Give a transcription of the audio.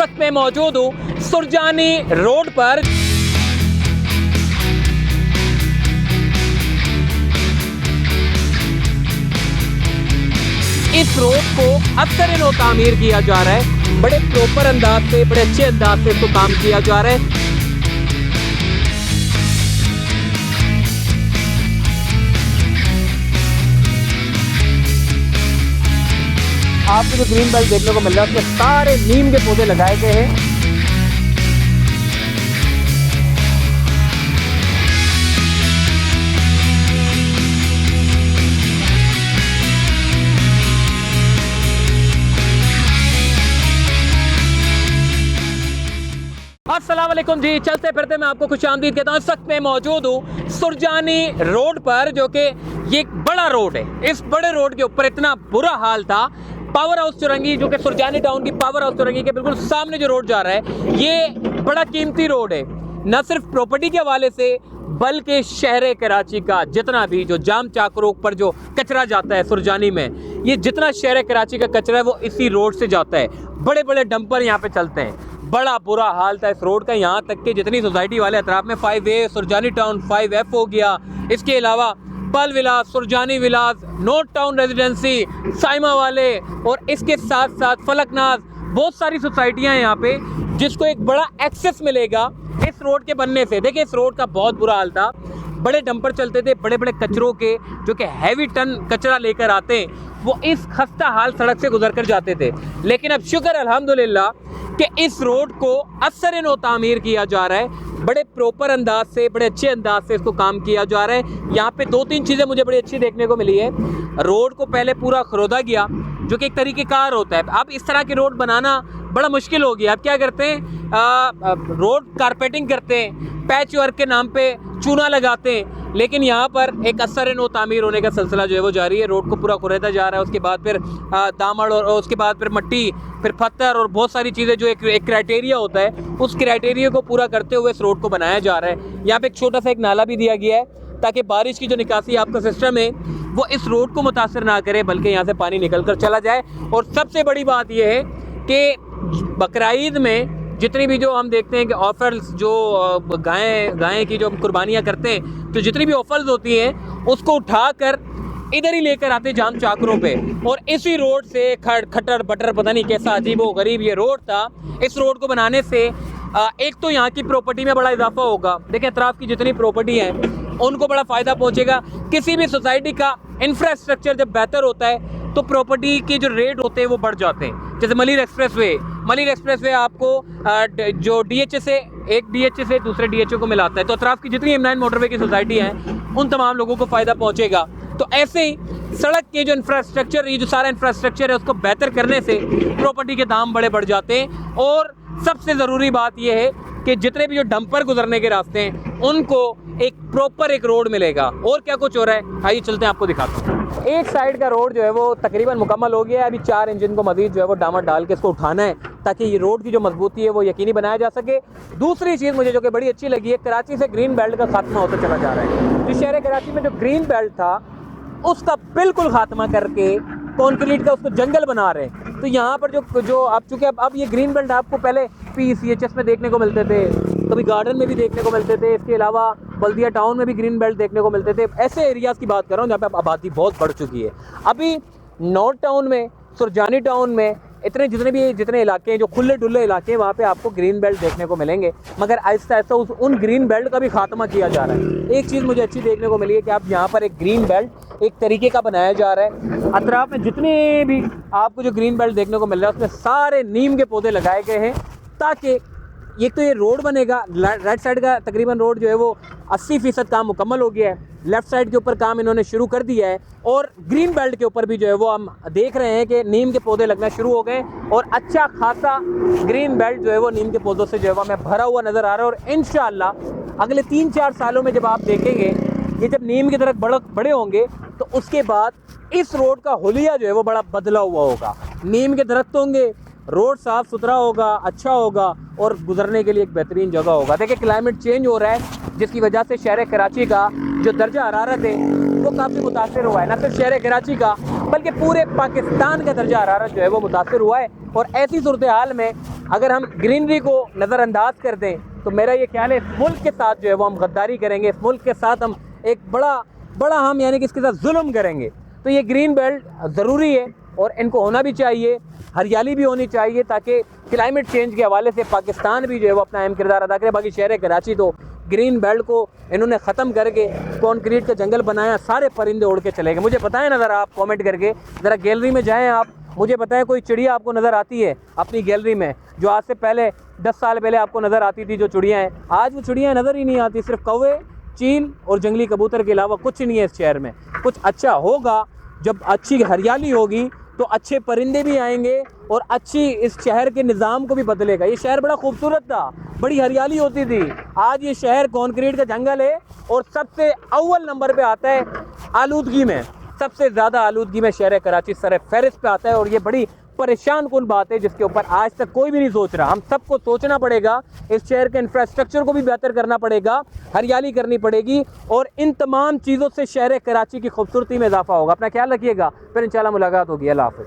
वक्त मैं मौजूद हूँ सुरजानी रोड पर। इस रोड को अक्सर नो तामीर किया जा रहा है, बड़े प्रॉपर अंदाज से, बड़े अच्छे अंदाज से इसको काम किया जा रहा है। आपको जो ग्रीन बेल्ट देखने को मिल रहा है उसमें सारे नीम के पौधे लगाए गए हैं। अस्सलाम वालेकुम जी, चलते फिरते मैं आपको खुशामदीद कहता हूँ। इस वक्त मैं मौजूद हूँ सुरजानी रोड पर, जो कि ये एक बड़ा रोड है। इस बड़े रोड के ऊपर इतना बुरा हाल था। पावर हाउस चुरंगी, जो कि सुरजानी टाउन की पावर हाउस चुरंगी के बिल्कुल सामने जो रोड जा रहा है, ये बड़ा कीमती रोड है, न सिर्फ प्रॉपर्टी के हवाले से बल्कि शहर कराची का जितना भी जो जाम चाक रोड पर जो कचरा जाता है सुरजानी में, ये जितना शहर कराची का कचरा है वो इसी रोड से जाता है। बड़े बड़े डंपर यहाँ पे चलते हैं। बड़ा बुरा हाल था इस रोड का, यहाँ तक कि जितनी सोसाइटी वाले अतराफ में 5A सुरजानी टाउन 5F हो गया, इसके अलावा पल विलास, सुरजानी विलास, नोट टाउन रेजिडेंसी, साइमा वाले और इसके साथ साथ फलकनाज, बहुत सारी सोसाइटियाँ हैं यहाँ पे, जिसको एक बड़ा एक्सेस मिलेगा इस रोड के बनने से। देखिए इस रोड का बहुत बुरा हाल था। बड़े डंपर चलते थे, बड़े बड़े कचरों के, जो कि हैवी टन कचरा लेकर आते हैं, वो इस खस्ता हाल सड़क से गुजर कर जाते थे। लेकिन अब शुक्र अल्हम्दुलिल्लाह कि इस रोड को असर नो तामीर किया जा रहा है। बड़े प्रॉपर अंदाज से, बड़े अच्छे अंदाज से इसको काम किया जा रहा है। यहाँ पे 2-3 चीज़ें मुझे बड़ी अच्छी देखने को मिली है। रोड को पहले पूरा खरोदा गया, जो कि एक तरीक़ेकार होता है। अब इस तरह की रोड बनाना बड़ा मुश्किल हो गया। अब क्या करते हैं, रोड कारपेटिंग करते हैं, पैच वर्क के नाम पे चूना लगाते हैं। लेकिन यहाँ पर एक असर नो तामीर होने का सिलसिला जो है वो जारी है। रोड को पूरा खुरेदा जा रहा है, उसके बाद फिर दामड़ और उसके बाद फिर मट्टी, फिर पत्थर और बहुत सारी चीज़ें, जो एक क्राइटेरिया होता है, उस क्राइटेरिया को पूरा करते हुए इस रोड को बनाया जा रहा है। यहाँ पे एक छोटा सा एक नाला भी दिया गया है, ताकि बारिश की जो निकासी आपका सिस्टम है वो इस रोड को मुतासर ना करे, बल्कि यहाँ से पानी निकल कर चला जाए। और सबसे बड़ी बात यह है कि बकरीद में जितनी भी जो हम देखते हैं कि ऑफर्स, जो गायें की जो हम कुर्बानियाँ करते हैं, तो जितनी भी ऑफर्स होती हैं उसको उठाकर इधर ही लेकर आते जाम चाकरों पे। और इसी रोड से खटर बटर, पता नहीं कैसा अजीबो गरीब ये रोड था। इस रोड को बनाने से एक तो यहाँ की प्रॉपर्टी में बड़ा इजाफा होगा। देखिए अतराफ की जितनी प्रॉपर्टी हैं उनको बड़ा फ़ायदा पहुँचेगा। किसी भी सोसाइटी का इंफ्रास्ट्रक्चर जब बेहतर होता है तो प्रॉपर्टी के जो रेट होते हैं वो बढ़ जाते हैं। जैसे मलिर एक्सप्रेसवे आपको जो DHA से, एक DHA से दूसरे DHA को मिलाता है, तो अतराफ की जितनी M9 मोटरवे की सोसाइटी हैं उन तमाम लोगों को फ़ायदा पहुंचेगा। तो ऐसे ही सड़क के जो इंफ्रास्ट्रक्चर, ये जो सारा इंफ्रास्ट्रक्चर है, उसको बेहतर करने से प्रॉपर्टी के दाम बड़े बढ़ जाते हैं। और सबसे ज़रूरी बात यह है कि जितने भी जो डंपर गुजरने के रास्ते हैं उनको एक प्रॉपर एक रोड मिलेगा। और क्या कुछ हो रहा है, आइए चलते हैं, आपको दिखाता हूँ। एक साइड का रोड जो है वो तकरीबन मुकम्मल हो गया है। अभी 4 इंजन को मजीद जो है वो डामर डाल के इसको उठाना है, ताकि ये रोड की जो मजबूती है वो यकीनी बनाया जा सके। दूसरी चीज़ मुझे जो कि बड़ी अच्छी लगी है, कराची से ग्रीन बेल्ट का खात्मा होता चला जा रहा है। जो शहर कराची में जो ग्रीन बेल्ट था उसका बिल्कुल खात्मा करके कॉन्क्रीट का उसको जंगल बना रहे हैं। तो यहाँ पर जो आप चूँकि अब ये ग्रीन बेल्ट आपको पहले PCHS में देखने को मिलते थे, कभी गार्डन में भी देखने को मिलते थे, इसके अलावा बल्दिया टाउन में भी ग्रीन बेल्ट देखने को मिलते थे। ऐसे एरियाज़ की बात कर रहा हूँ जहाँ पे आबादी बहुत बढ़ चुकी है। अभी नॉर्थ टाउन में, सुरजानी टाउन में जितने इलाके हैं, जो खुले डुल्ले इलाके हैं, वहाँ पे आपको ग्रीन बेल्ट देखने को मिलेंगे। मगर आहिस्ता आहिस्ता उन ग्रीन बेल्ट का भी खात्मा किया जा रहा है। एक चीज़ मुझे अच्छी देखने को मिली है कि आप यहाँ पर एक ग्रीन बेल्ट एक तरीके का बनाया जा रहा है। अतराफ में जितने भी आपको जो ग्रीन बेल्ट देखने को मिल रहा है उसमें सारे नीम के पौधे लगाए गए हैं, ताकि एक तो ये रोड बनेगा। राइट साइड का तकरीबन रोड जो है वो 80% काम मुकम्मल हो गया है। लेफ़्ट साइड के ऊपर काम इन्होंने शुरू कर दिया है। और ग्रीन बेल्ट के ऊपर भी जो है वो हम देख रहे हैं कि नीम के पौधे लगना शुरू हो गए, और अच्छा खासा ग्रीन बेल्ट जो है वो नीम के पौधों से जो है वो हमें भरा हुआ नज़र आ रहा है। और इंशाअल्लाह अगले 3-4 सालों में जब आप देखेंगे ये जब नीम के दरख्त बड़े होंगे, तो उसके बाद इस रोड का हुलिया जो है वो बड़ा बदला हुआ होगा। नीम के दरख्त होंगे, रोड साफ़ सुथरा होगा, अच्छा होगा और गुजरने के लिए एक बेहतरीन जगह होगा। देखिए क्लाइमेट चेंज हो रहा है, जिसकी वजह से शहर कराची का जो दर्जा हरारत है वो काफ़ी मुतासर हुआ है। न सिर्फ शहर कराची का बल्कि पूरे पाकिस्तान का दर्जा हरारत जो है वो मुतासर हुआ है। और ऐसी सूरत हाल में अगर हम ग्रीनरी को नज़रअंदाज कर दें तो मेरा ये ख्याल है इस मुल्क के साथ जो है वो हम गद्दारी करेंगे, इस मुल्क के साथ हम एक बड़ा हम यानी कि इसके साथ जुल्म करेंगे। तो ये ग्रीन बेल्ट ज़रूरी है और इनको होना भी चाहिए, हरियाली भी होनी चाहिए ताकि क्लाइमेट चेंज के हवाले से पाकिस्तान भी जो है वो अपना अहम किरदार अदा करे। बाकी शहर कराची तो ग्रीन बेल्ट को इन्होंने ख़त्म करके कंक्रीट का जंगल बनाया, सारे परिंदे उड़ के चले गए। मुझे बताएं ना ज़रा, आप कमेंट करके ज़रा गैलरी में जाएं आप, मुझे बताएं कोई चिड़िया आपको नज़र आती है अपनी गैलरी में जो आज से पहले 10 साल पहले आपको नज़र आती थी जो चिड़ियाँ हैं, आज वो चिड़ियाँ नज़र ही नहीं आती। सिर्फ कौवे, चील और जंगली कबूतर के अलावा कुछ नहीं है इस शहर में। कुछ अच्छा होगा, जब अच्छी हरियाली होगी तो अच्छे परिंदे भी आएंगे और अच्छी इस शहर के निज़ाम को भी बदलेगा। ये शहर बड़ा खूबसूरत था, बड़ी हरियाली होती थी, आज ये शहर कंक्रीट का जंगल है और सबसे अव्वल नंबर पे आता है आलूदगी में, सबसे ज़्यादा आलूदगी में शहर कराची सर फहरिस्त पे आता है। और ये बड़ी परेशान कुन बात है जिसके ऊपर आज तक कोई भी नहीं सोच रहा। हम सबको सोचना पड़ेगा, इस शहर के इंफ्रास्ट्रक्चर को भी बेहतर करना पड़ेगा, हरियाली करनी पड़ेगी और इन तमाम चीज़ों से शहर कराची की खूबसूरती में इजाफा होगा। अपना ख्याल रखिएगा, फिर इंशाल्लाह मुलाकात होगी। अल्लाह हाफ़िज़।